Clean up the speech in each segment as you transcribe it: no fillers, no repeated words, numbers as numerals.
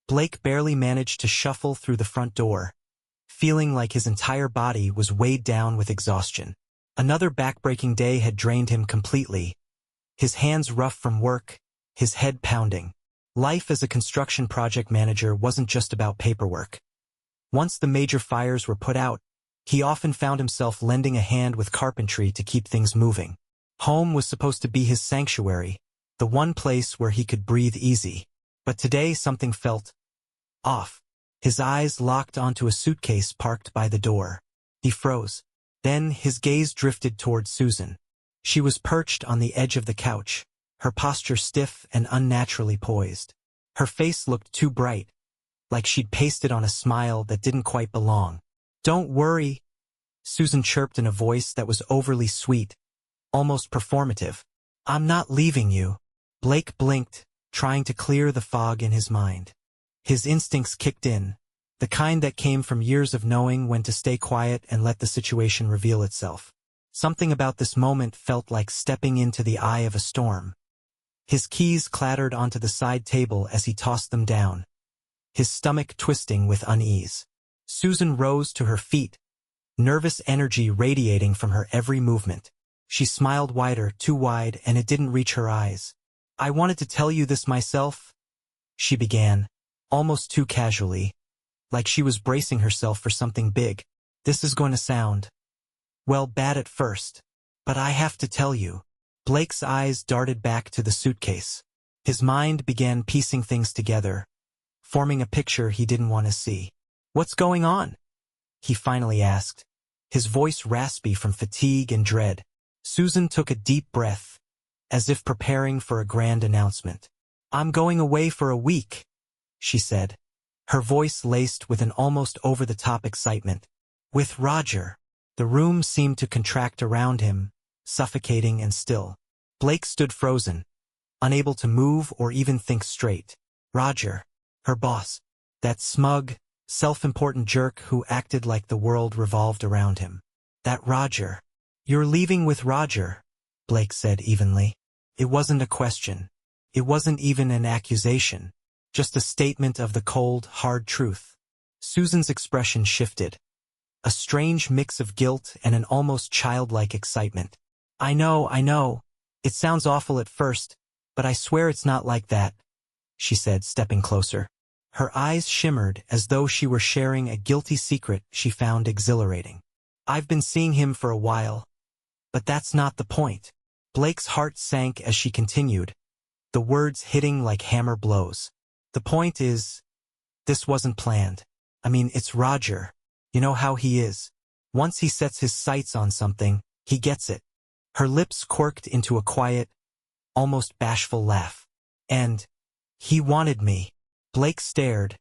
Blake barely managed to shuffle through the front door, feeling like his entire body was weighed down with exhaustion. Another backbreaking day had drained him completely, his hands rough from work, his head pounding. Life as a construction project manager wasn't just about paperwork. Once the major fires were put out, he often found himself lending a hand with carpentry to keep things moving. Home was supposed to be his sanctuary, the one place where he could breathe easy. But today something felt off. His eyes locked onto a suitcase parked by the door. He froze. Then his gaze drifted toward Susan. She was perched on the edge of the couch, her posture stiff and unnaturally poised. Her face looked too bright, like she'd pasted on a smile that didn't quite belong. "Don't worry," Susan chirped in a voice that was overly sweet, almost performative. "I'm not leaving you." Blake blinked, trying to clear the fog in his mind. His instincts kicked in, the kind that came from years of knowing when to stay quiet and let the situation reveal itself. Something about this moment felt like stepping into the eye of a storm. His keys clattered onto the side table as he tossed them down, his stomach twisting with unease. Susan rose to her feet, nervous energy radiating from her every movement. She smiled wider, too wide, and it didn't reach her eyes. "I wanted to tell you this myself," she began, almost too casually, like she was bracing herself for something big. "This is going to sound, well, bad at first, but I have to tell you." Blake's eyes darted back to the suitcase. His mind began piecing things together, forming a picture he didn't want to see. "What's going on?" he finally asked, his voice raspy from fatigue and dread. Susan took a deep breath, as if preparing for a grand announcement. "I'm going away for a week," she said, her voice laced with an almost over-the-top excitement. "With Roger." The room seemed to contract around him, suffocating and still. Blake stood frozen, unable to move or even think straight. Roger, her boss, that smug, self-important jerk who acted like the world revolved around him. That Roger. "You're leaving with Roger," Blake said evenly. It wasn't a question. It wasn't even an accusation. Just a statement of the cold, hard truth. Susan's expression shifted. A strange mix of guilt and an almost childlike excitement. I know. It sounds awful at first, but I swear it's not like that," she said, stepping closer. Her eyes shimmered as though she were sharing a guilty secret she found exhilarating. "I've been seeing him for a while, but that's not the point." Blake's heart sank as she continued, the words hitting like hammer blows. "The point is, this wasn't planned. I mean, it's Roger. You know how he is. Once he sets his sights on something, he gets it." Her lips quirked into a quiet, almost bashful laugh. "And he wanted me." Blake stared,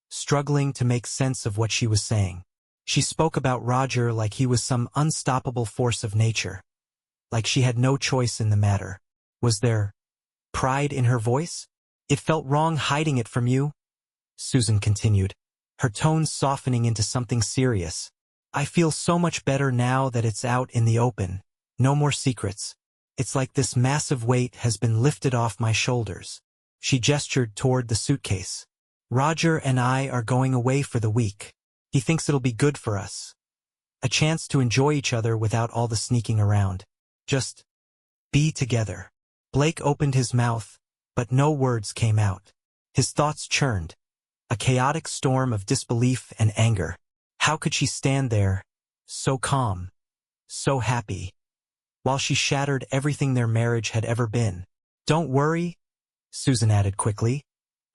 struggling to make sense of what she was saying. She spoke about Roger like he was some unstoppable force of nature, like she had no choice in the matter. Was there pride in her voice? "It felt wrong hiding it from you," Susan continued, her tone softening into something serious. "I feel so much better now that it's out in the open. No more secrets. It's like this massive weight has been lifted off my shoulders." She gestured toward the suitcase. "Roger and I are going away for the week. He thinks it'll be good for us. A chance to enjoy each other without all the sneaking around. Just be together." Blake opened his mouth, but no words came out. His thoughts churned, a chaotic storm of disbelief and anger. How could she stand there, so calm, so happy, while she shattered everything their marriage had ever been? "Don't worry," Susan added quickly,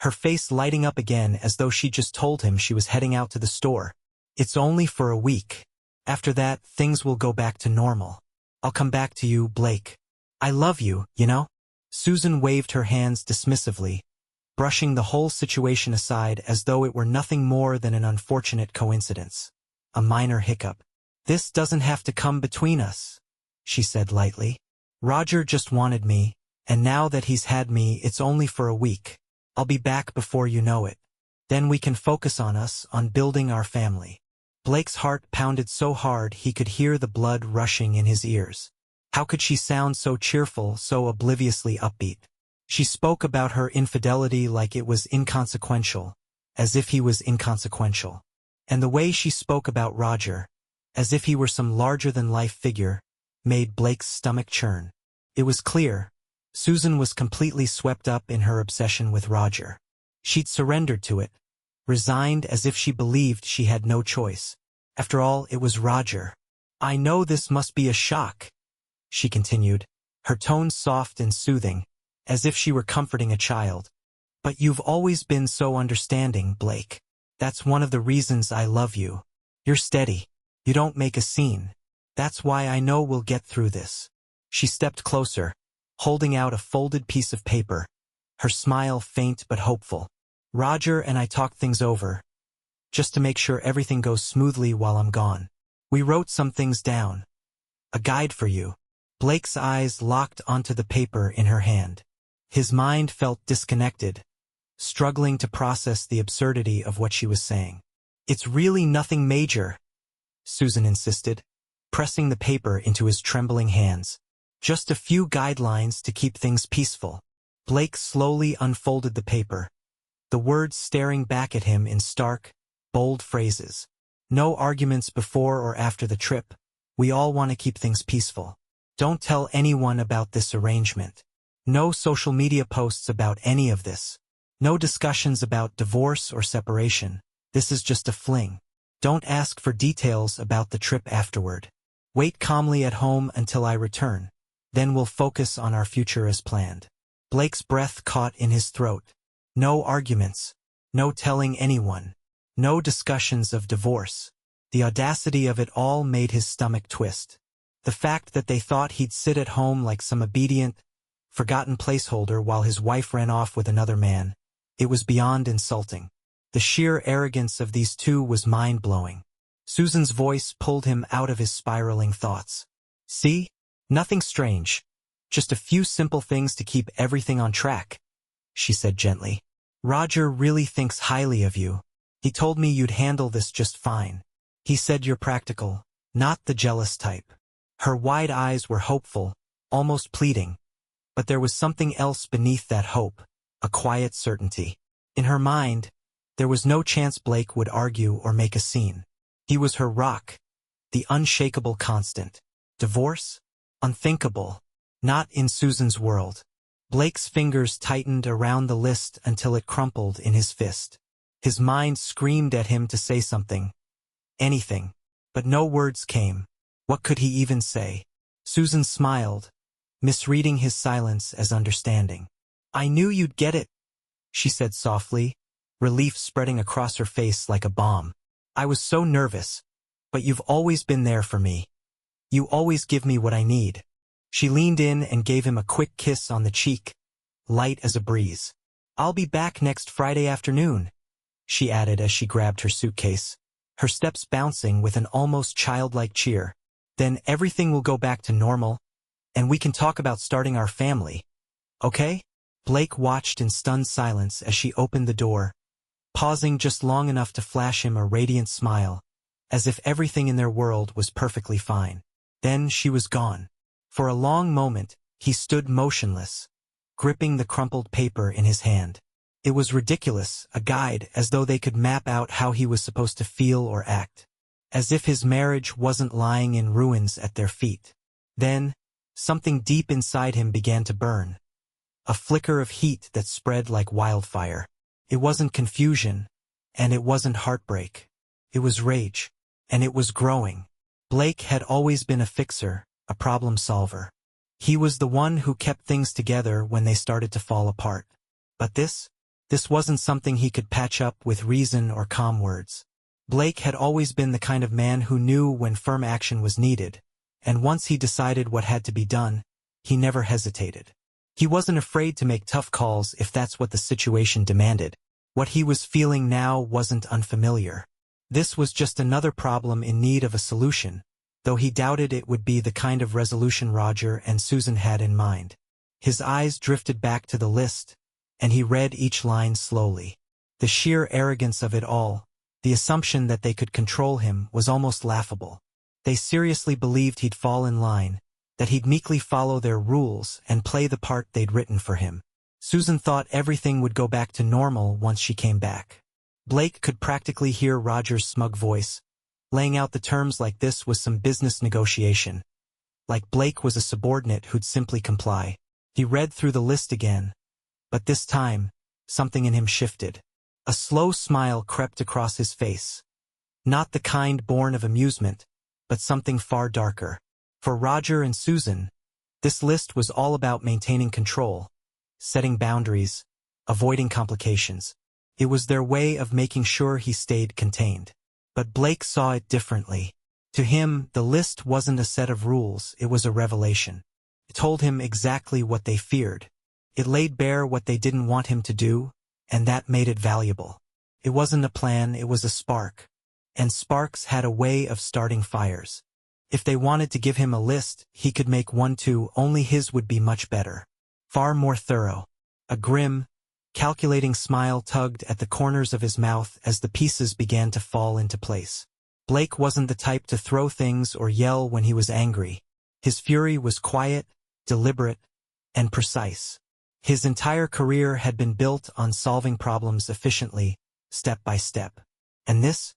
her face lighting up again as though she just told him she was heading out to the store. "It's only for a week. After that, things will go back to normal. I'll come back to you, Blake. I love you, you know?" Susan waved her hands dismissively, brushing the whole situation aside as though it were nothing more than an unfortunate coincidence. A minor hiccup. "This doesn't have to come between us," she said lightly. "Roger just wanted me, and now that he's had me, it's only for a week. I'll be back before you know it. Then we can focus on us, on building our family." Blake's heart pounded so hard he could hear the blood rushing in his ears. How could she sound so cheerful, so obliviously upbeat? She spoke about her infidelity like it was inconsequential, as if he was inconsequential. And the way she spoke about Roger, as if he were some larger-than-life figure, made Blake's stomach churn. It was clear, Susan was completely swept up in her obsession with Roger. She'd surrendered to it, resigned as if she believed she had no choice. After all, it was Roger. "I know this must be a shock," she continued, her tone soft and soothing, as if she were comforting a child. "But you've always been so understanding, Blake. That's one of the reasons I love you. You're steady. You don't make a scene. That's why I know we'll get through this." She stepped closer, holding out a folded piece of paper, her smile faint but hopeful. "Roger and I talked things over, just to make sure everything goes smoothly while I'm gone. We wrote some things down. A guide for you." Blake's eyes locked onto the paper in her hand. His mind felt disconnected, struggling to process the absurdity of what she was saying. "It's really nothing major," Susan insisted, pressing the paper into his trembling hands. "Just a few guidelines to keep things peaceful." Blake slowly unfolded the paper, the words staring back at him in stark, bold phrases. "No arguments before or after the trip. We all want to keep things peaceful. Don't tell anyone about this arrangement. No social media posts about any of this. No discussions about divorce or separation. This is just a fling. Don't ask for details about the trip afterward. Wait calmly at home until I return. Then we'll focus on our future as planned." Blake's breath caught in his throat. No arguments. No telling anyone. No discussions of divorce. The audacity of it all made his stomach twist. The fact that they thought he'd sit at home like some obedient, forgotten placeholder while his wife ran off with another man, it was beyond insulting. The sheer arrogance of these two was mind-blowing. Susan's voice pulled him out of his spiraling thoughts. "See? Nothing strange. Just a few simple things to keep everything on track," she said gently. "Roger really thinks highly of you. He told me you'd handle this just fine. He said you're practical, not the jealous type." Her wide eyes were hopeful, almost pleading, but there was something else beneath that hope, a quiet certainty. In her mind, there was no chance Blake would argue or make a scene. He was her rock, the unshakable constant. Divorce? Unthinkable. Not in Susan's world. Blake's fingers tightened around the list until it crumpled in his fist. His mind screamed at him to say something. Anything. But no words came. What could he even say? Susan smiled, misreading his silence as understanding. "I knew you'd get it," she said softly, relief spreading across her face like a bomb. "I was so nervous, but you've always been there for me. You always give me what I need." She leaned in and gave him a quick kiss on the cheek, light as a breeze. "I'll be back next Friday afternoon," she added as she grabbed her suitcase, her steps bouncing with an almost childlike cheer. "Then everything will go back to normal, and we can talk about starting our family. Okay?" Blake watched in stunned silence as she opened the door, pausing just long enough to flash him a radiant smile, as if everything in their world was perfectly fine. Then she was gone. For a long moment, he stood motionless, gripping the crumpled paper in his hand. It was ridiculous, a guide, as though they could map out how he was supposed to feel or act. As if his marriage wasn't lying in ruins at their feet. Then, something deep inside him began to burn. A flicker of heat that spread like wildfire. It wasn't confusion, and it wasn't heartbreak. It was rage, and it was growing. Blake had always been a fixer, a problem solver. He was the one who kept things together when they started to fall apart. But this wasn't something he could patch up with reason or calm words. Blake had always been the kind of man who knew when firm action was needed, and once he decided what had to be done, he never hesitated. He wasn't afraid to make tough calls if that's what the situation demanded. What he was feeling now wasn't unfamiliar. This was just another problem in need of a solution, though he doubted it would be the kind of resolution Roger and Susan had in mind. His eyes drifted back to the list, and he read each line slowly. The sheer arrogance of it all, the assumption that they could control him, was almost laughable. They seriously believed he'd fall in line, that he'd meekly follow their rules and play the part they'd written for him. Susan thought everything would go back to normal once she came back. Blake could practically hear Roger's smug voice, laying out the terms like this was some business negotiation. Like Blake was a subordinate who'd simply comply. He read through the list again, but this time, something in him shifted. A slow smile crept across his face. Not the kind born of amusement, but something far darker. For Roger and Susan, this list was all about maintaining control, setting boundaries, avoiding complications. It was their way of making sure he stayed contained. But Blake saw it differently. To him, the list wasn't a set of rules, it was a revelation. It told him exactly what they feared. It laid bare what they didn't want him to do, and that made it valuable. It wasn't a plan, it was a spark. And sparks had a way of starting fires. If they wanted to give him a list, he could make one too, only his would be much better. Far more thorough. A grim, calculating smile tugged at the corners of his mouth as the pieces began to fall into place. Blake wasn't the type to throw things or yell when he was angry. His fury was quiet, deliberate, and precise. His entire career had been built on solving problems efficiently, step by step. And this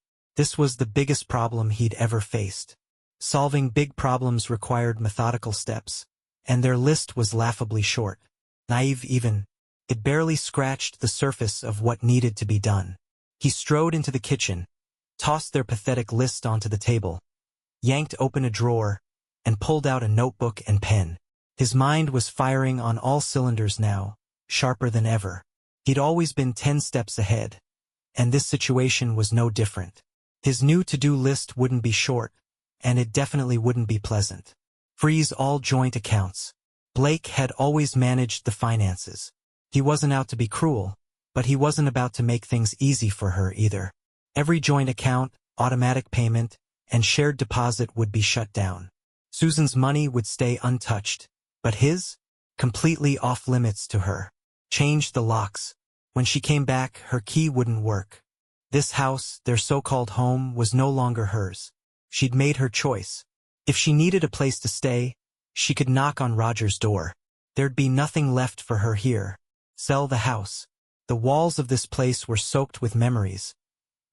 was the biggest problem he'd ever faced. Solving big problems required methodical steps, and their list was laughably short. Naive even. It barely scratched the surface of what needed to be done. He strode into the kitchen, tossed their pathetic list onto the table, yanked open a drawer, and pulled out a notebook and pen. His mind was firing on all cylinders now, sharper than ever. He'd always been 10 steps ahead, and this situation was no different. His new to-do list wouldn't be short, and it definitely wouldn't be pleasant. Freeze all joint accounts. Blake had always managed the finances. He wasn't out to be cruel, but he wasn't about to make things easy for her either. Every joint account, automatic payment, and shared deposit would be shut down. Susan's money would stay untouched, but his? Completely off limits to her. Changed the locks. When she came back, her key wouldn't work. This house, their so-called home, was no longer hers. She'd made her choice. If she needed a place to stay, she could knock on Roger's door. There'd be nothing left for her here. Sell the house. The walls of this place were soaked with memories,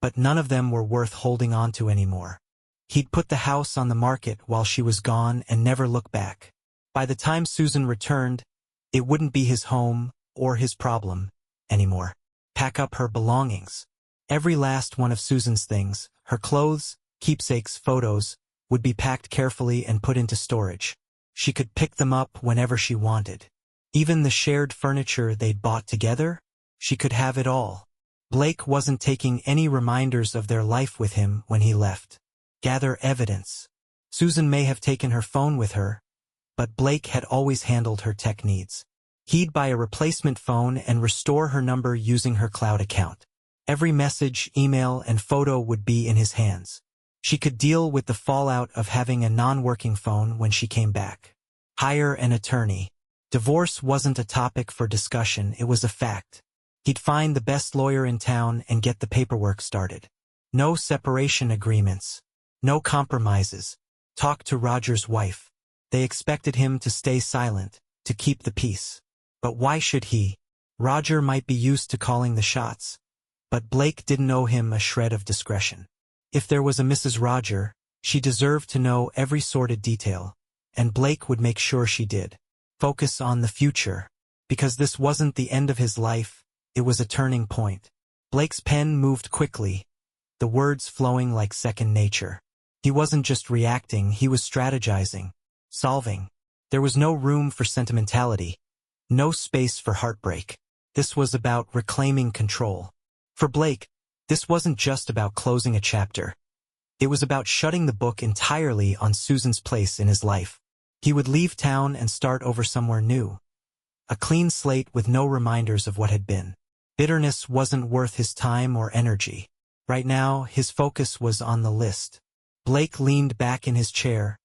but none of them were worth holding on to anymore. He'd put the house on the market while she was gone and never look back. By the time Susan returned, it wouldn't be his home or his problem anymore. Pack up her belongings. Every last one of Susan's things, her clothes, keepsakes, photos, would be packed carefully and put into storage. She could pick them up whenever she wanted. Even the shared furniture they'd bought together, she could have it all. Blake wasn't taking any reminders of their life with him when he left. Gather evidence. Susan may have taken her phone with her, but Blake had always handled her tech needs. He'd buy a replacement phone and restore her number using her cloud account. Every message, email, and photo would be in his hands. She could deal with the fallout of having a non-working phone when she came back. Hire an attorney. Divorce wasn't a topic for discussion, it was a fact. He'd find the best lawyer in town and get the paperwork started. No separation agreements. No compromises. Talk to Roger's wife. They expected him to stay silent, to keep the peace. But why should he? Roger might be used to calling the shots, but Blake didn't owe him a shred of discretion. If there was a Mrs. Roger, she deserved to know every sordid detail, and Blake would make sure she did. Focus on the future, because this wasn't the end of his life, it was a turning point. Blake's pen moved quickly, the words flowing like second nature. He wasn't just reacting, he was strategizing, solving. There was no room for sentimentality, no space for heartbreak. This was about reclaiming control. For Blake, this wasn't just about closing a chapter. It was about shutting the book entirely on Susan's place in his life. He would leave town and start over somewhere new. A clean slate with no reminders of what had been. Bitterness wasn't worth his time or energy. Right now, his focus was on the list. Blake leaned back in his chair,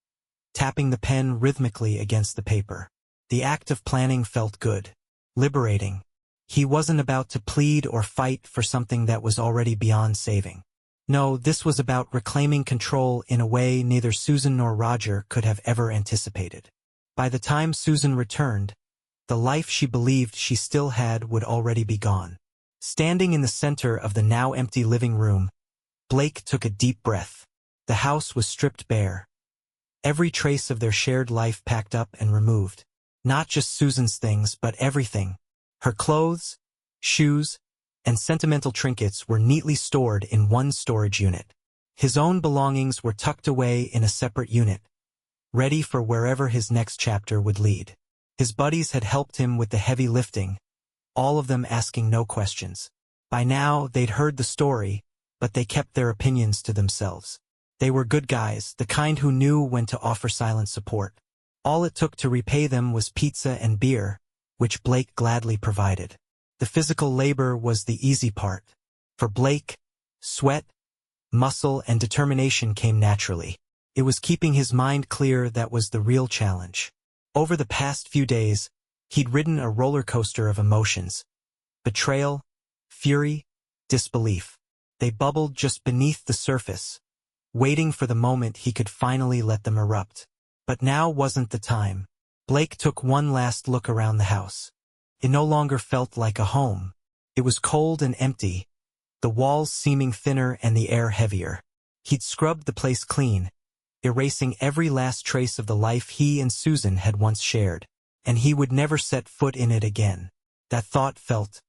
tapping the pen rhythmically against the paper. The act of planning felt good, liberating. He wasn't about to plead or fight for something that was already beyond saving. No, this was about reclaiming control in a way neither Susan nor Roger could have ever anticipated. By the time Susan returned, the life she believed she still had would already be gone. Standing in the center of the now empty living room, Blake took a deep breath. The house was stripped bare. Every trace of their shared life packed up and removed. Not just Susan's things, but everything. Her clothes, shoes, and sentimental trinkets were neatly stored in one storage unit. His own belongings were tucked away in a separate unit, ready for wherever his next chapter would lead. His buddies had helped him with the heavy lifting, all of them asking no questions. By now, they'd heard the story, but they kept their opinions to themselves. They were good guys, the kind who knew when to offer silent support. All it took to repay them was pizza and beer, which Blake gladly provided. The physical labor was the easy part. For Blake, sweat, muscle, and determination came naturally. It was keeping his mind clear that was the real challenge. Over the past few days, he'd ridden a roller coaster of emotions. Betrayal, fury, disbelief. They bubbled just beneath the surface, waiting for the moment he could finally let them erupt. But now wasn't the time. Blake took one last look around the house. It no longer felt like a home. It was cold and empty, the walls seeming thinner and the air heavier. He'd scrubbed the place clean, erasing every last trace of the life he and Susan had once shared, and he would never set foot in it again. That thought felt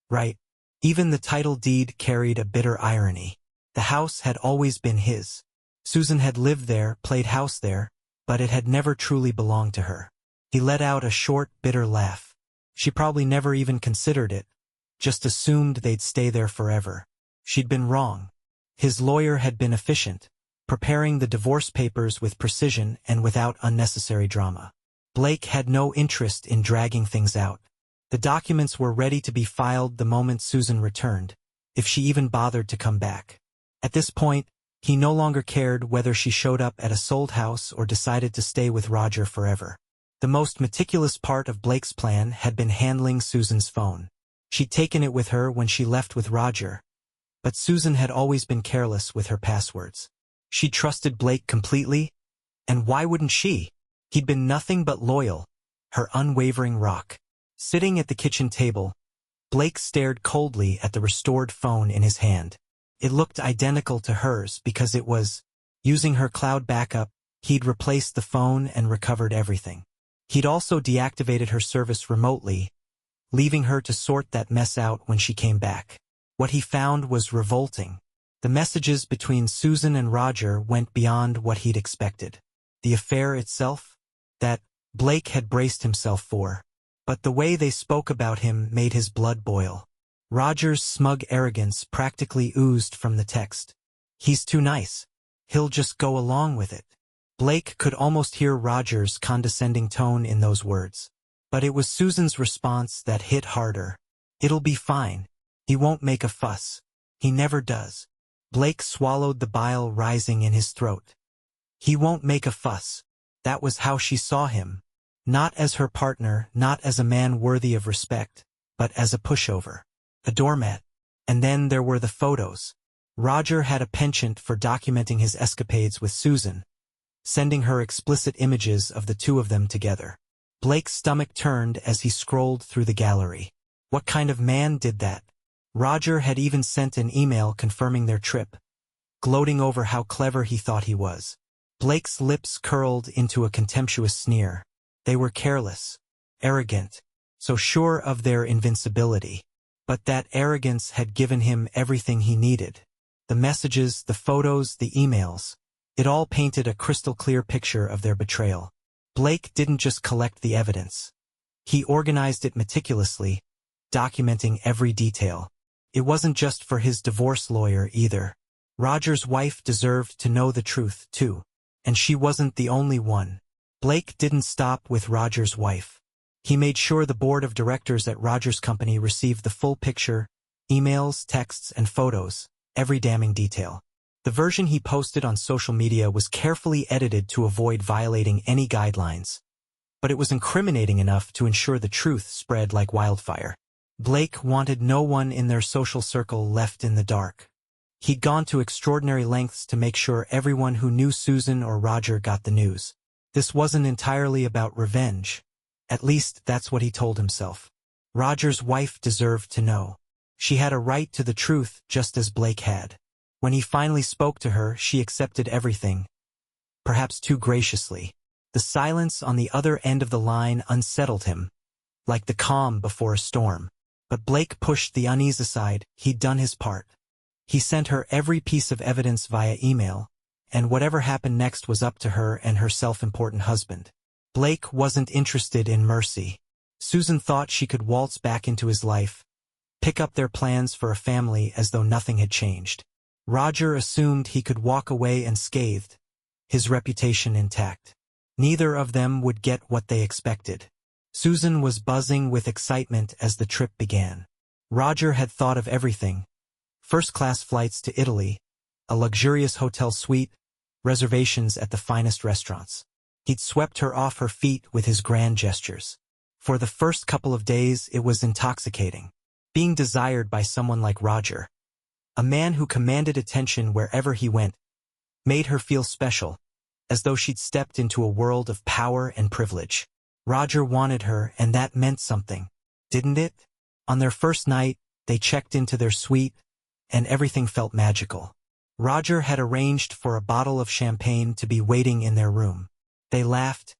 right. Even the title deed carried a bitter irony. The house had always been his. Susan had lived there, played house there, but it had never truly belonged to her. He let out a short, bitter laugh. She probably never even considered it, just assumed they'd stay there forever. She'd been wrong. His lawyer had been efficient, preparing the divorce papers with precision and without unnecessary drama. Blake had no interest in dragging things out. The documents were ready to be filed the moment Susan returned, if she even bothered to come back. At this point, he no longer cared whether she showed up at a sold house or decided to stay with Roger forever. The most meticulous part of Blake's plan had been handling Susan's phone. She'd taken it with her when she left with Roger, but Susan had always been careless with her passwords. She trusted Blake completely, and why wouldn't she? He'd been nothing but loyal, her unwavering rock. Sitting at the kitchen table, Blake stared coldly at the restored phone in his hand. It looked identical to hers because it was. Using her cloud backup, he'd replaced the phone and recovered everything. He'd also deactivated her service remotely, leaving her to sort that mess out when she came back. What he found was revolting. The messages between Susan and Roger went beyond what he'd expected. The affair itself, that Blake had braced himself for, but the way they spoke about him made his blood boil. Roger's smug arrogance practically oozed from the text. He's too nice. He'll just go along with it. Blake could almost hear Roger's condescending tone in those words. But it was Susan's response that hit harder. It'll be fine. He won't make a fuss. He never does. Blake swallowed the bile rising in his throat. He won't make a fuss. That was how she saw him. Not as her partner, not as a man worthy of respect, but as a pushover. A doormat. And then there were the photos. Roger had a penchant for documenting his escapades with Susan, sending her explicit images of the two of them together. Blake's stomach turned as he scrolled through the gallery. What kind of man did that? Roger had even sent an email confirming their trip, gloating over how clever he thought he was. Blake's lips curled into a contemptuous sneer. They were careless, arrogant, so sure of their invincibility. But that arrogance had given him everything he needed. The messages, the photos, the emails. It all painted a crystal-clear picture of their betrayal. Blake didn't just collect the evidence. He organized it meticulously, documenting every detail. It wasn't just for his divorce lawyer either. Roger's wife deserved to know the truth, too. And she wasn't the only one. Blake didn't stop with Roger's wife. He made sure the board of directors at Roger's company received the full picture, emails, texts, and photos, every damning detail. The version he posted on social media was carefully edited to avoid violating any guidelines. But it was incriminating enough to ensure the truth spread like wildfire. Blake wanted no one in their social circle left in the dark. He'd gone to extraordinary lengths to make sure everyone who knew Susan or Roger got the news. This wasn't entirely about revenge. At least that's what he told himself. Roger's wife deserved to know. She had a right to the truth just as Blake had. When he finally spoke to her, she accepted everything, perhaps too graciously. The silence on the other end of the line unsettled him, like the calm before a storm. But Blake pushed the unease aside. He'd done his part. He sent her every piece of evidence via email, and whatever happened next was up to her and her self-important husband. Blake wasn't interested in mercy. Susan thought she could waltz back into his life, pick up their plans for a family as though nothing had changed. Roger assumed he could walk away unscathed, his reputation intact. Neither of them would get what they expected. Susan was buzzing with excitement as the trip began. Roger had thought of everything: first-class flights to Italy, a luxurious hotel suite, reservations at the finest restaurants. He'd swept her off her feet with his grand gestures. For the first couple of days, it was intoxicating. Being desired by someone like Roger, a man who commanded attention wherever he went, made her feel special, as though she'd stepped into a world of power and privilege. Roger wanted her, and that meant something, didn't it? On their first night, they checked into their suite, and everything felt magical. Roger had arranged for a bottle of champagne to be waiting in their room. They laughed,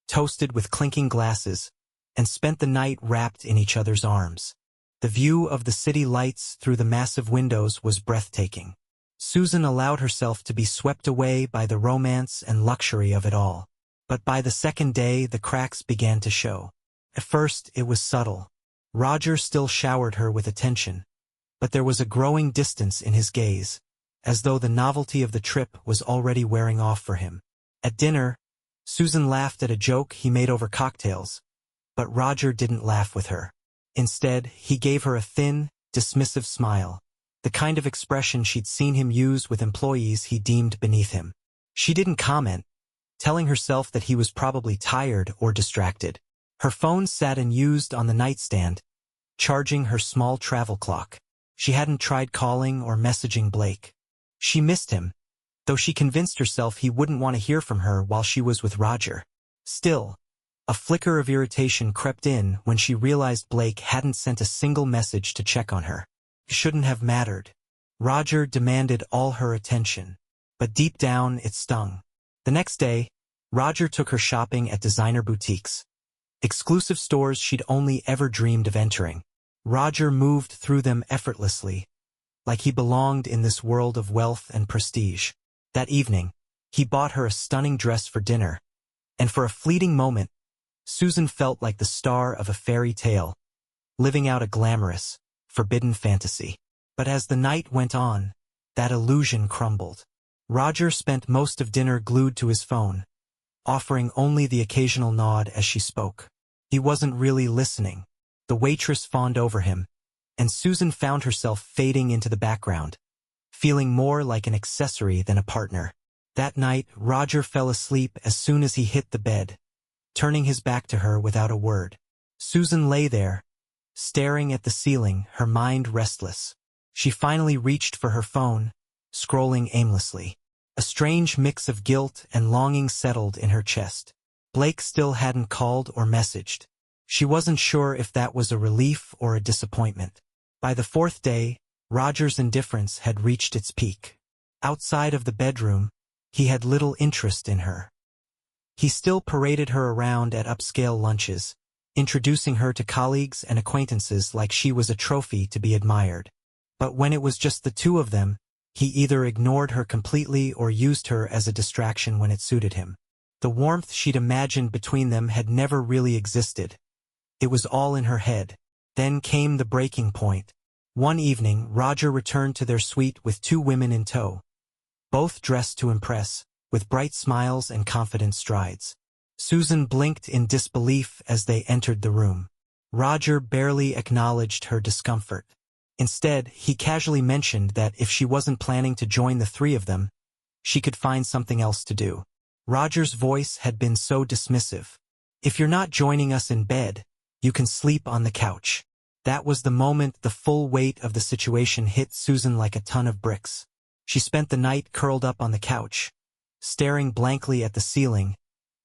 toasted with clinking glasses, and spent the night wrapped in each other's arms. The view of the city lights through the massive windows was breathtaking. Susan allowed herself to be swept away by the romance and luxury of it all. But by the second day, the cracks began to show. At first, it was subtle. Roger still showered her with attention, but there was a growing distance in his gaze, as though the novelty of the trip was already wearing off for him. At dinner, Susan laughed at a joke he made over cocktails, but Roger didn't laugh with her. Instead, he gave her a thin, dismissive smile, the kind of expression she'd seen him use with employees he deemed beneath him. She didn't comment, telling herself that he was probably tired or distracted. Her phone sat unused on the nightstand, charging her small travel clock. She hadn't tried calling or messaging Blake. She missed him, though she convinced herself he wouldn't want to hear from her while she was with Roger. Still, a flicker of irritation crept in when she realized Blake hadn't sent a single message to check on her. It shouldn't have mattered. Roger demanded all her attention, but deep down it stung. The next day, Roger took her shopping at designer boutiques, exclusive stores she'd only ever dreamed of entering. Roger moved through them effortlessly, like he belonged in this world of wealth and prestige. That evening, he bought her a stunning dress for dinner, and for a fleeting moment, Susan felt like the star of a fairy tale, living out a glamorous, forbidden fantasy. But as the night went on, that illusion crumbled. Roger spent most of dinner glued to his phone, offering only the occasional nod as she spoke. He wasn't really listening. The waitress fawned over him, and Susan found herself fading into the background, feeling more like an accessory than a partner. That night, Roger fell asleep as soon as he hit the bed, turning his back to her without a word. Susan lay there, staring at the ceiling, her mind restless. She finally reached for her phone, scrolling aimlessly. A strange mix of guilt and longing settled in her chest. Blake still hadn't called or messaged. She wasn't sure if that was a relief or a disappointment. By the fourth day, Roger's indifference had reached its peak. Outside of the bedroom, he had little interest in her. He still paraded her around at upscale lunches, introducing her to colleagues and acquaintances like she was a trophy to be admired. But when it was just the two of them, he either ignored her completely or used her as a distraction when it suited him. The warmth she'd imagined between them had never really existed. It was all in her head. Then came the breaking point. One evening, Roger returned to their suite with two women in tow, both dressed to impress, with bright smiles and confident strides. Susan blinked in disbelief as they entered the room. Roger barely acknowledged her discomfort. Instead, he casually mentioned that if she wasn't planning to join the three of them, she could find something else to do. Roger's voice had been so dismissive. "If you're not joining us in bed, you can sleep on the couch." That was the moment the full weight of the situation hit Susan like a ton of bricks. She spent the night curled up on the couch, staring blankly at the ceiling,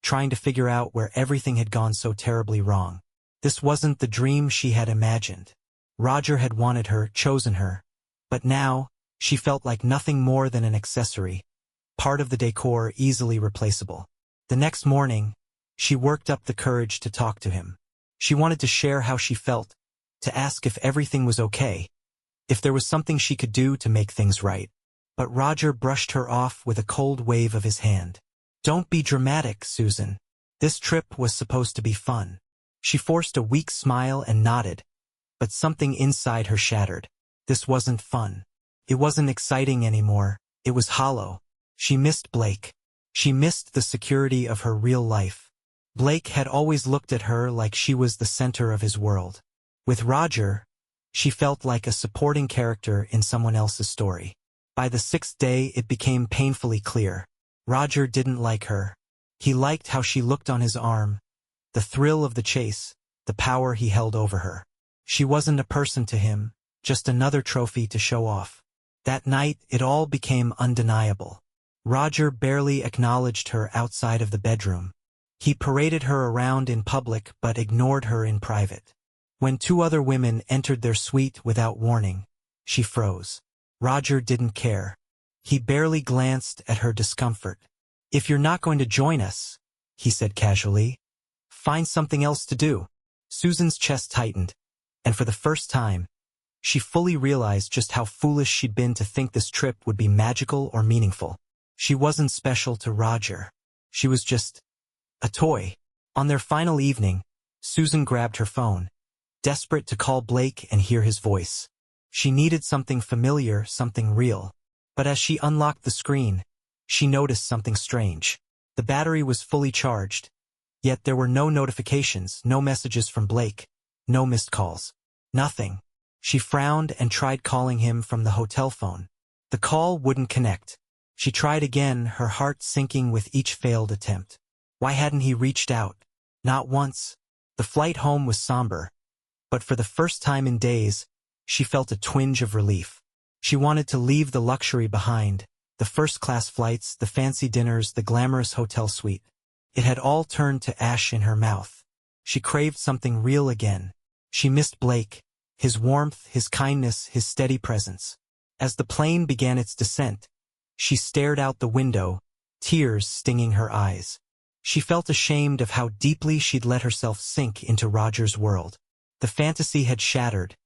trying to figure out where everything had gone so terribly wrong. This wasn't the dream she had imagined. Roger had wanted her, chosen her. But now, she felt like nothing more than an accessory, part of the decor, easily replaceable. The next morning, she worked up the courage to talk to him. She wanted to share how she felt, to ask if everything was okay, if there was something she could do to make things right. But Roger brushed her off with a cold wave of his hand. "Don't be dramatic, Susan. This trip was supposed to be fun." She forced a weak smile and nodded, but something inside her shattered. This wasn't fun. It wasn't exciting anymore. It was hollow. She missed Blake. She missed the security of her real life. Blake had always looked at her like she was the center of his world. With Roger, she felt like a supporting character in someone else's story. By the 6th day, it became painfully clear. Roger didn't like her. He liked how she looked on his arm, the thrill of the chase, the power he held over her. She wasn't a person to him, just another trophy to show off. That night, it all became undeniable. Roger barely acknowledged her outside of the bedroom. He paraded her around in public but ignored her in private. When 2 other women entered their suite without warning, she froze. Roger didn't care. He barely glanced at her discomfort. "If you're not going to join us," he said casually, "find something else to do." Susan's chest tightened, and for the first time, she fully realized just how foolish she'd been to think this trip would be magical or meaningful. She wasn't special to Roger. She was just a toy. On their final evening, Susan grabbed her phone, desperate to call Blake and hear his voice. She needed something familiar, something real. But as she unlocked the screen, she noticed something strange. The battery was fully charged, yet there were no notifications, no messages from Blake, no missed calls. Nothing. She frowned and tried calling him from the hotel phone. The call wouldn't connect. She tried again, her heart sinking with each failed attempt. Why hadn't he reached out? Not once. The flight home was somber, but for the first time in days, she felt a twinge of relief. She wanted to leave the luxury behind, the first-class flights, the fancy dinners, the glamorous hotel suite. It had all turned to ash in her mouth. She craved something real again. She missed Blake, his warmth, his kindness, his steady presence. As the plane began its descent, she stared out the window, tears stinging her eyes. She felt ashamed of how deeply she'd let herself sink into Roger's world. The fantasy had shattered,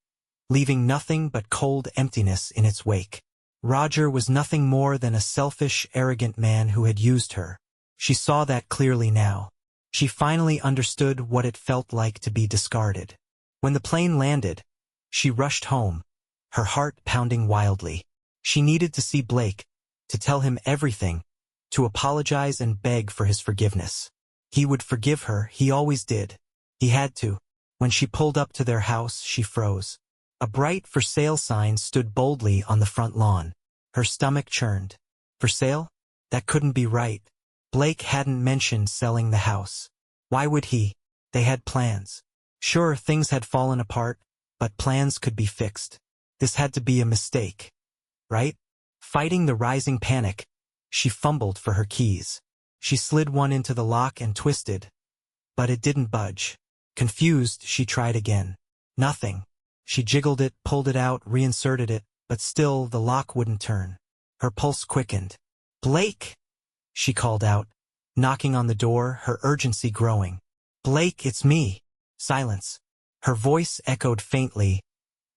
leaving nothing but cold emptiness in its wake. Roger was nothing more than a selfish, arrogant man who had used her. She saw that clearly now. She finally understood what it felt like to be discarded. When the plane landed, she rushed home, her heart pounding wildly. She needed to see Blake, to tell him everything, to apologize and beg for his forgiveness. He would forgive her, he always did. He had to. When she pulled up to their house, she froze. A bright for sale sign stood boldly on the front lawn. Her stomach churned. For sale? That couldn't be right. Blake hadn't mentioned selling the house. Why would he? They had plans. Sure, things had fallen apart, but plans could be fixed. This had to be a mistake. Right? Fighting the rising panic, she fumbled for her keys. She slid one into the lock and twisted, but it didn't budge. Confused, she tried again. Nothing. She jiggled it, pulled it out, reinserted it, but still the lock wouldn't turn. Her pulse quickened. "Blake!" she called out, knocking on the door, her urgency growing. "Blake, it's me." Silence. Her voice echoed faintly,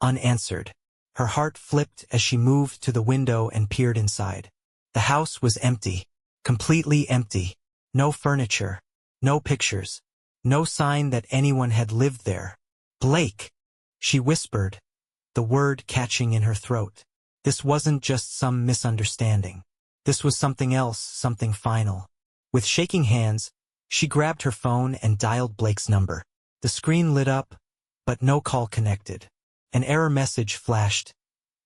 unanswered. Her heart flipped as she moved to the window and peered inside. The house was empty. Completely empty. No furniture. No pictures. No sign that anyone had lived there. "Blake!" she whispered, the word catching in her throat. This wasn't just some misunderstanding. This was something else, something final. With shaking hands, she grabbed her phone and dialed Blake's number. The screen lit up, but no call connected. An error message flashed.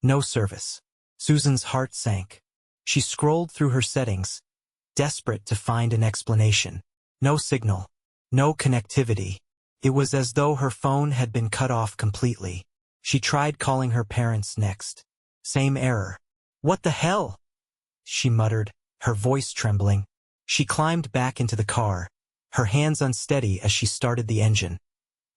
No service. Susan's heart sank. She scrolled through her settings, desperate to find an explanation. No signal. No connectivity. It was as though her phone had been cut off completely. She tried calling her parents next. Same error. "What the hell?" she muttered, her voice trembling. She climbed back into the car, her hands unsteady as she started the engine.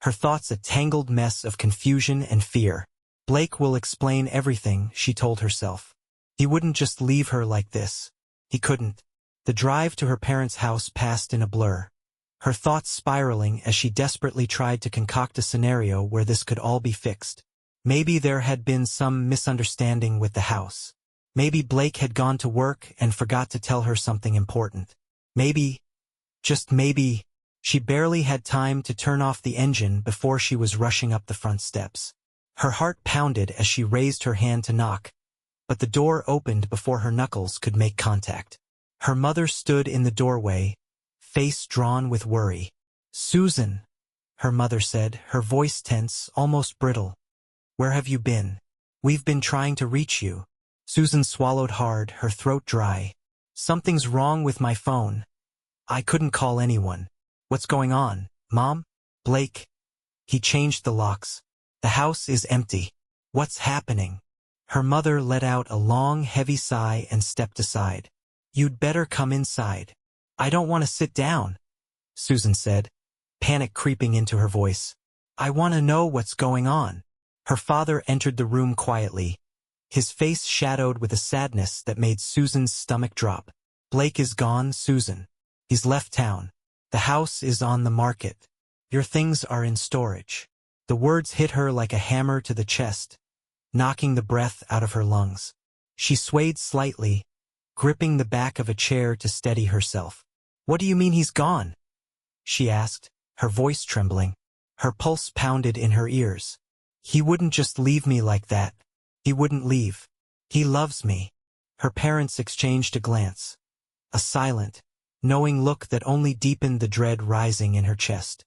her thoughts a tangled mess of confusion and fear. Blake will explain everything, she told herself. He wouldn't just leave her like this. He couldn't. The drive to her parents' house passed in a blur, her thoughts spiraling as she desperately tried to concoct a scenario where this could all be fixed. Maybe there had been some misunderstanding with the house. Maybe Blake had gone to work and forgot to tell her something important. Maybe, just maybe, she barely had time to turn off the engine before she was rushing up the front steps. Her heart pounded as she raised her hand to knock, but the door opened before her knuckles could make contact. Her mother stood in the doorway, face drawn with worry. "Susan," her mother said, her voice tense, almost brittle. "Where have you been? We've been trying to reach you." Susan swallowed hard, her throat dry. "Something's wrong with my phone. I couldn't call anyone." "What's going on, Mom?" "Blake. He changed the locks. The house is empty." "What's happening?" Her mother let out a long, heavy sigh and stepped aside. "You'd better come inside." "I don't want to sit down," Susan said, panic creeping into her voice. "I want to know what's going on." Her father entered the room quietly, his face shadowed with a sadness that made Susan's stomach drop. "Blake is gone, Susan. He's left town. The house is on the market. Your things are in storage." The words hit her like a hammer to the chest, knocking the breath out of her lungs. She swayed slightly, gripping the back of a chair to steady herself. "What do you mean he's gone?" she asked, her voice trembling. Her pulse pounded in her ears. "He wouldn't just leave me like that. He wouldn't leave. He loves me." Her parents exchanged a glance, a silent, knowing look that only deepened the dread rising in her chest.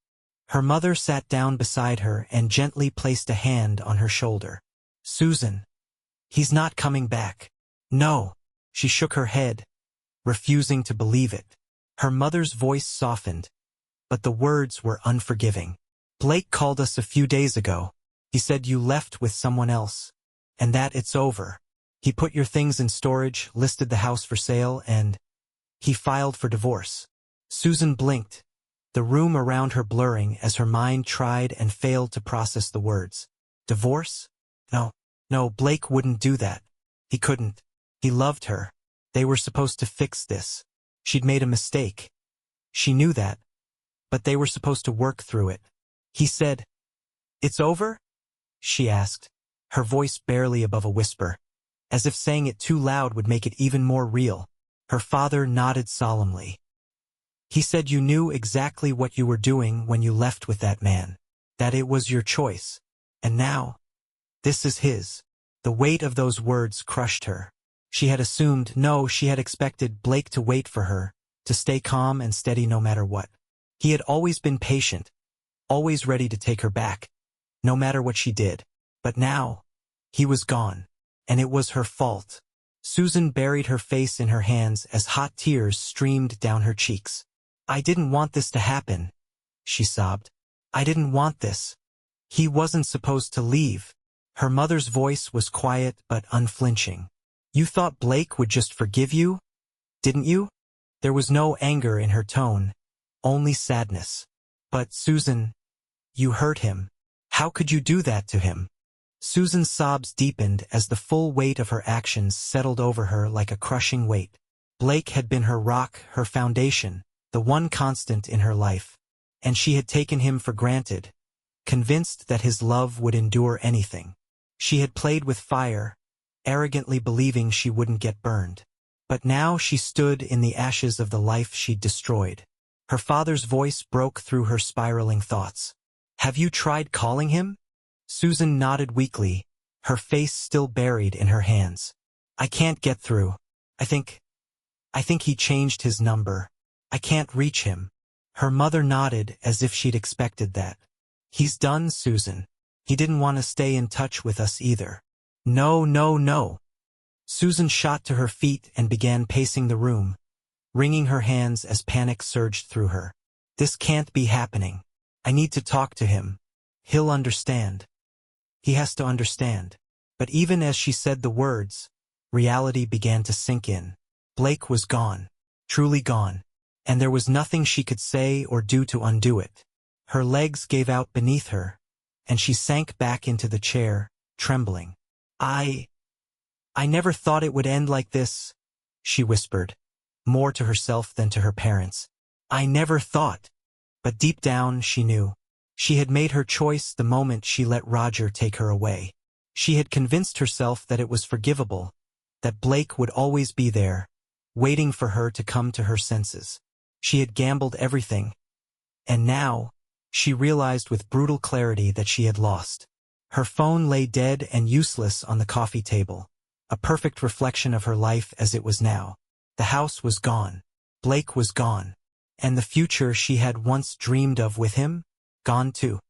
Her mother sat down beside her and gently placed a hand on her shoulder. "Susan, he's not coming back." "No." She shook her head, refusing to believe it. Her mother's voice softened, but the words were unforgiving. "Blake called us a few days ago. He said you left with someone else, and that it's over. He put your things in storage, listed the house for sale, and he filed for divorce." Susan blinked, the room around her blurring as her mind tried and failed to process the words. "Divorce? No, Blake wouldn't do that. He couldn't. He loved her. They were supposed to fix this. She'd made a mistake. She knew that, but they were supposed to work through it." He said, "It's over?" she asked, her voice barely above a whisper, as if saying it too loud would make it even more real. Her father nodded solemnly. "He said you knew exactly what you were doing when you left with that man, that it was your choice, and now, this is his." The weight of those words crushed her. She had assumed, no, she had expected Blake to wait for her, to stay calm and steady no matter what. He had always been patient, always ready to take her back, no matter what she did. But now, he was gone, and it was her fault. Susan buried her face in her hands as hot tears streamed down her cheeks. "I didn't want this to happen," she sobbed. "I didn't want this. He wasn't supposed to leave." Her mother's voice was quiet but unflinching. "You thought Blake would just forgive you, didn't you?" There was no anger in her tone, only sadness. "But, Susan, you hurt him. How could you do that to him?" Susan's sobs deepened as the full weight of her actions settled over her like a crushing weight. Blake had been her rock, her foundation, the one constant in her life, and she had taken him for granted, convinced that his love would endure anything. She had played with fire, arrogantly believing she wouldn't get burned. But now she stood in the ashes of the life she'd destroyed. Her father's voice broke through her spiraling thoughts. "Have you tried calling him?" Susan nodded weakly, her face still buried in her hands. "I can't get through. I think he changed his number. I can't reach him." Her mother nodded as if she'd expected that. "He's done, Susan. He didn't want to stay in touch with us either." No. Susan shot to her feet and began pacing the room, wringing her hands as panic surged through her. "This can't be happening. I need to talk to him. He'll understand. He has to understand." But even as she said the words, reality began to sink in. Blake was gone, truly gone, and there was nothing she could say or do to undo it. Her legs gave out beneath her, and she sank back into the chair, trembling. I never thought it would end like this, she whispered, more to herself than to her parents. I never thought. But deep down, she knew. She had made her choice the moment she let Roger take her away. She had convinced herself that it was forgivable, that Blake would always be there, waiting for her to come to her senses. She had gambled everything, and now, she realized with brutal clarity that she had lost. Her phone lay dead and useless on the coffee table, a perfect reflection of her life as it was now. The house was gone. Blake was gone. And the future she had once dreamed of with him? Gone too.